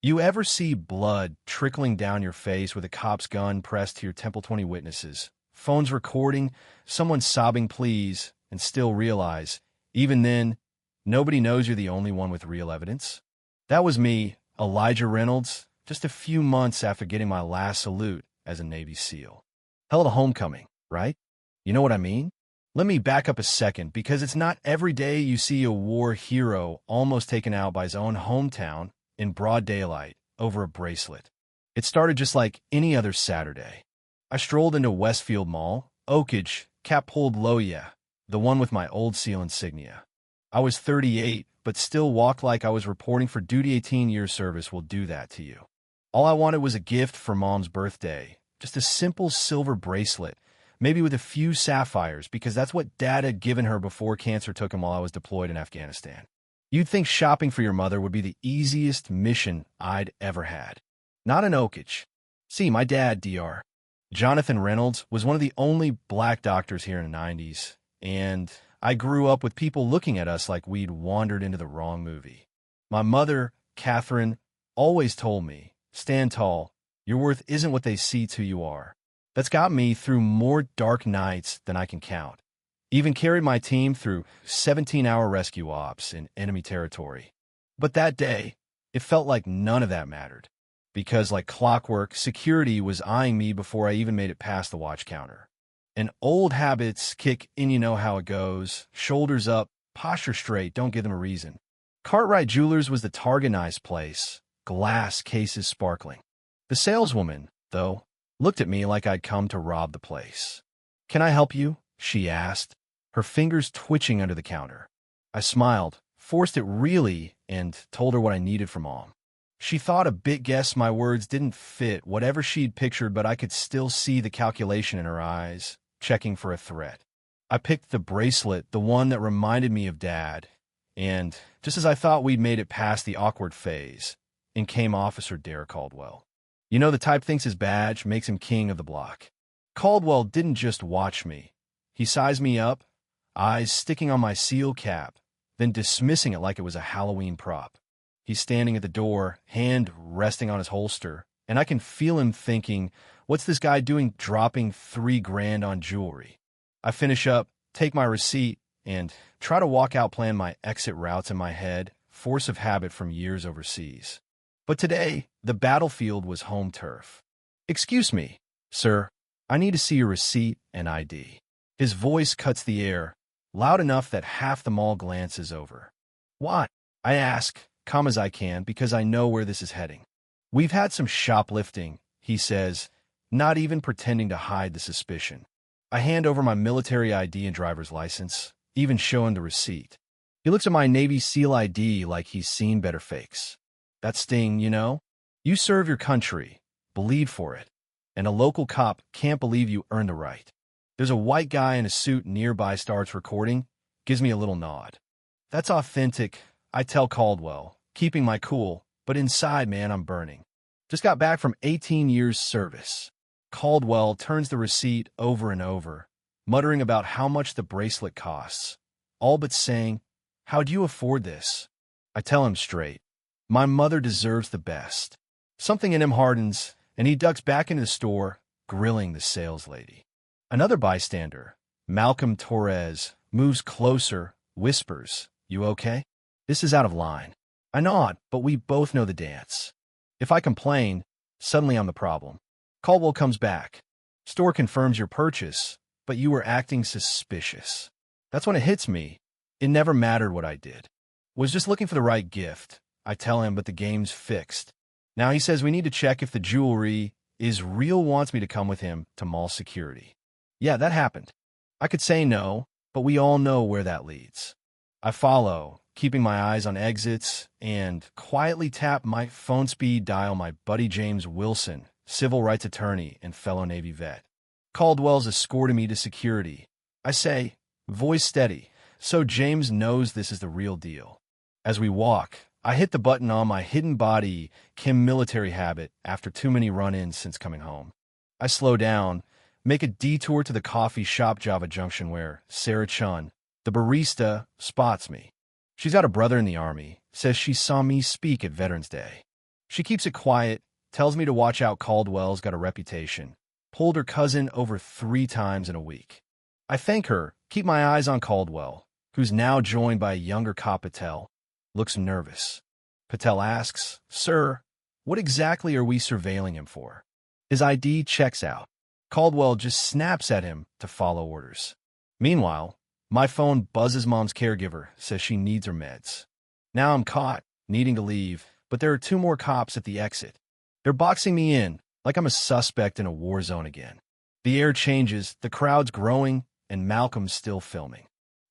You ever see blood trickling down your face with a cop's gun pressed to your temple 20 witnesses, phones recording, someone sobbing please, and still realize, even then, nobody knows you're the only one with real evidence? That was me, Elijah Reynolds, just a few months after getting my last salute as a Navy SEAL. Hell of a homecoming, right? You know what I mean? Let me back up a second, because it's not every day you see a war hero almost taken out by his own hometown in broad daylight over a bracelet. It started just like any other Saturday. I strolled into Westfield Mall, Oakage, cap pulled low, yeah, the one with my old SEAL insignia. I was 38, but still walked like I was reporting for duty. 18-year service will do that to you. All I wanted was a gift for Mom's birthday, just a simple silver bracelet, maybe with a few sapphires, because that's what Dad had given her before cancer took him while I was deployed in Afghanistan. You'd think shopping for your mother would be the easiest mission I'd ever had. Not in Oakage. See, my dad, Dr. Jonathan Reynolds, was one of the only black doctors here in the 90s, and I grew up with people looking at us like we'd wandered into the wrong movie. My mother, Catherine, always told me, stand tall, your worth isn't what they see to you are. That's got me through more dark nights than I can count. Even carried my team through 17-hour rescue ops in enemy territory. But that day, it felt like none of that mattered. Because like clockwork, security was eyeing me before I even made it past the watch counter. And old habits kick in, you know how it goes. Shoulders up, posture straight, don't give them a reason. Cartwright Jewelers was the targetized place, glass cases sparkling. The saleswoman, though, looked at me like I'd come to rob the place. "Can I help you?" she asked, her fingers twitching under the counter. I smiled, forced it really, and told her what I needed from Mom. She thought a bit guessed my words didn't fit whatever she'd pictured, but I could still see the calculation in her eyes, checking for a threat. I picked the bracelet, the one that reminded me of Dad, and just as I thought we'd made it past the awkward phase, in came Officer Dare Caldwell. You know, the type thinks his badge makes him king of the block. Caldwell didn't just watch me. He sized me up, eyes sticking on my SEAL cap, then dismissing it like it was a Halloween prop. He's standing at the door, hand resting on his holster, and I can feel him thinking, what's this guy doing dropping $3,000 on jewelry? I finish up, take my receipt, and try to walk out plan my exit routes in my head, force of habit from years overseas. But today, the battlefield was home turf. "Excuse me, sir, I need to see your receipt and ID." His voice cuts the air, loud enough that half the mall glances over. "What?" I ask, calm as I can, because I know where this is heading. "We've had some shoplifting," he says, not even pretending to hide the suspicion. I hand over my military ID and driver's license, even show him the receipt. He looks at my Navy SEAL ID like he's seen better fakes. That sting, you know? You serve your country, bleed for it, and a local cop can't believe you earned the right. There's a white guy in a suit nearby starts recording, gives me a little nod. That's authentic, I tell Caldwell, keeping my cool, but inside, man, I'm burning. Just got back from 18 years service. Caldwell turns the receipt over and over, muttering about how much the bracelet costs, all but saying, "How'd you afford this?" I tell him straight, my mother deserves the best. Something in him hardens, and he ducks back into the store, grilling the sales lady. Another bystander, Malcolm Torres, moves closer, whispers, "You okay?" This is out of line. I nod, but we both know the dance. If I complain, suddenly I'm the problem. Caldwell comes back. "Store confirms your purchase, but you were acting suspicious." That's when it hits me. It never mattered what I did. Was just looking for the right gift. I tell him, but the game's fixed. Now he says we need to check if the jewelry is real, wants me to come with him to mall security. Yeah, that happened. I could say no, but we all know where that leads. I follow, keeping my eyes on exits, and quietly tap my phone speed dial my buddy James Wilson, civil rights attorney and fellow Navy vet. Caldwell's escorting me to security. I say, voice steady, so James knows this is the real deal. As we walk, I hit the button on my hidden body chem military habit after too many run-ins since coming home. I slow down, make a detour to the coffee shop Java Junction where Sarah Chun, the barista, spots me. She's got a brother in the Army, says she saw me speak at Veterans Day. She keeps it quiet, tells me to watch out. Caldwell's got a reputation. Pulled her cousin over 3 times in a week. I thank her, keep my eyes on Caldwell, who's now joined by a younger cop. Patel looks nervous. Patel asks, "Sir, what exactly are we surveilling him for?" His ID checks out. Caldwell just snaps at him to follow orders. Meanwhile, my phone buzzes. Mom's caregiver says she needs her meds. Now I'm caught, needing to leave, but there are 2 more cops at the exit. They're boxing me in, like I'm a suspect in a war zone again. The air changes, the crowd's growing, and Malcolm's still filming.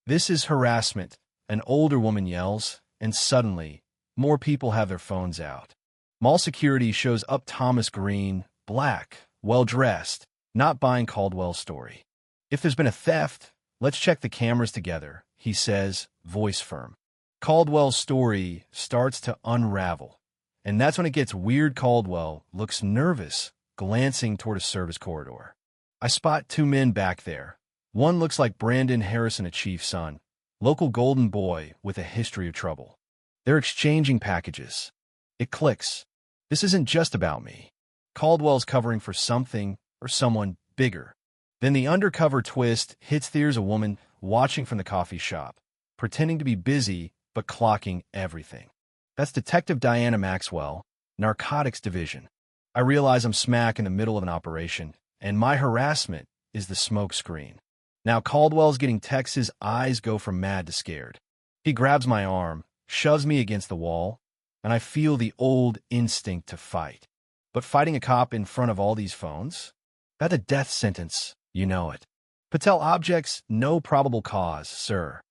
"This is harassment," an older woman yells, and suddenly, more people have their phones out. Mall security shows up. Thomas Green, black, well-dressed, not buying Caldwell's story. "If there's been a theft, let's check the cameras together," he says, voice firm. Caldwell's story starts to unravel, and that's when it gets weird. Caldwell looks nervous, glancing toward a service corridor. I spot 2 men back there. One looks like Brandon Harrison, a chief's son, local golden boy with a history of trouble. They're exchanging packages. It clicks. This isn't just about me. Caldwell's covering for something or someone bigger. Then the undercover twist hits. There's a woman watching from the coffee shop, pretending to be busy but clocking everything. That's Detective Diana Maxwell, Narcotics Division. I realize I'm smack in the middle of an operation, and my harassment is the smoke screen. Now Caldwell's getting texts. His eyes go from mad to scared. He grabs my arm, shoves me against the wall, and I feel the old instinct to fight. But fighting a cop in front of all these phones? That's a death sentence, you know it. Patel objects, "No probable cause, sir."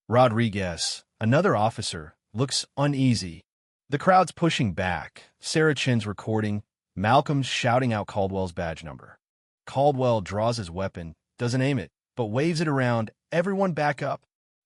Rodriguez, another officer, looks uneasy. The crowd's pushing back. Sarah Chin's recording. Malcolm's shouting out Caldwell's badge number. Caldwell draws his weapon, doesn't aim it, but waves it around. "Everyone back up.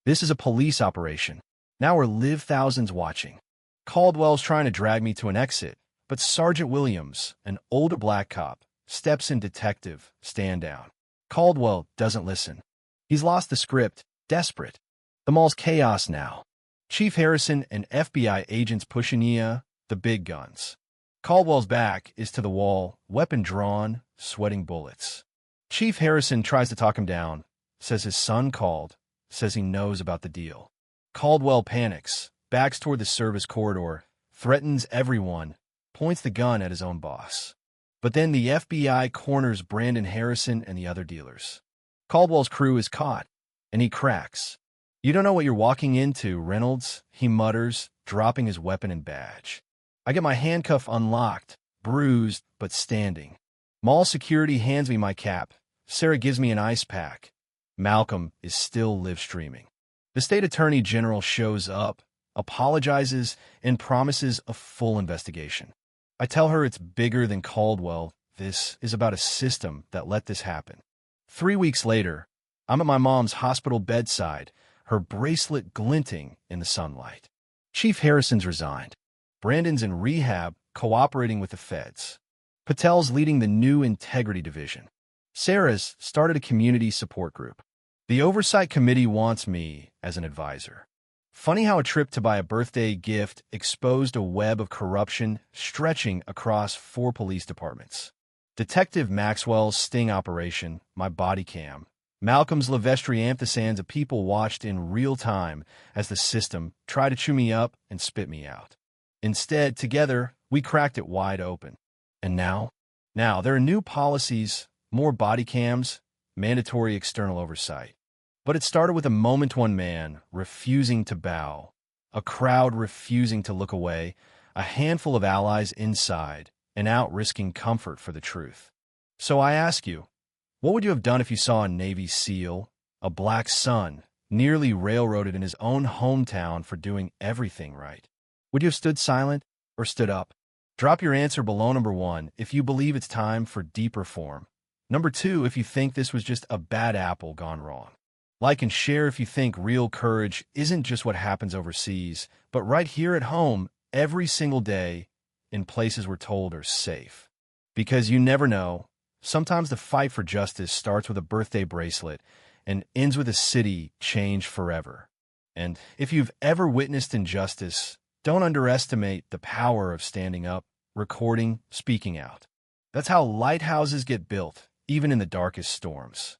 This is a police operation. Now we're live thousands watching." Caldwell's trying to drag me to an exit, but Sergeant Williams, an older black cop, steps in. "Detective, stand down." Caldwell doesn't listen. He's lost the script, desperate. The mall's chaos now. Chief Harrison and FBI agents pushing the big guns. Caldwell's back is to the wall, weapon drawn, sweating bullets. Chief Harrison tries to talk him down, says his son called, says he knows about the deal. Caldwell panics, backs toward the service corridor, threatens everyone, points the gun at his own boss. But then the FBI corners Brandon Harrison and the other dealers. Caldwell's crew is caught, and he cracks. "You don't know what you're walking into, Reynolds," he mutters, dropping his weapon and badge. I get my handcuff unlocked, bruised but standing. Mall security hands me my cap. Sarah gives me an ice pack. Malcolm is still live streaming. The state attorney general shows up, apologizes, and promises a full investigation. I tell her it's bigger than Caldwell. This is about a system that let this happen. 3 weeks later, I'm at my mom's hospital bedside, her bracelet glinting in the sunlight. Chief Harrison's resigned. Brandon's in rehab, cooperating with the feds. Patel's leading the new Integrity Division. Sarah's started a community support group. The Oversight Committee wants me as an advisor. Funny how a trip to buy a birthday gift exposed a web of corruption stretching across 4 police departments. Detective Maxwell's sting operation, my body cam. Malcolm's Lavestry Amphisands of people watched in real time as the system tried to chew me up and spit me out. Instead, together, we cracked it wide open. And now there are new policies, more body cams, mandatory external oversight. But it started with a moment, one man refusing to bow, a crowd refusing to look away, a handful of allies inside and out risking comfort for the truth. So I ask you, what would you have done if you saw a Navy SEAL, a black son, nearly railroaded in his own hometown for doing everything right? Would you have stood silent or stood up? Drop your answer below. Number 1, if you believe it's time for deep reform. Number 2, if you think this was just a bad apple gone wrong. Like and share if you think real courage isn't just what happens overseas, but right here at home, every single day, in places we're told are safe. Because you never know, sometimes the fight for justice starts with a birthday bracelet and ends with a city changed forever. And if you've ever witnessed injustice, don't underestimate the power of standing up recording, speaking out. That's how lighthouses get built, even in the darkest storms.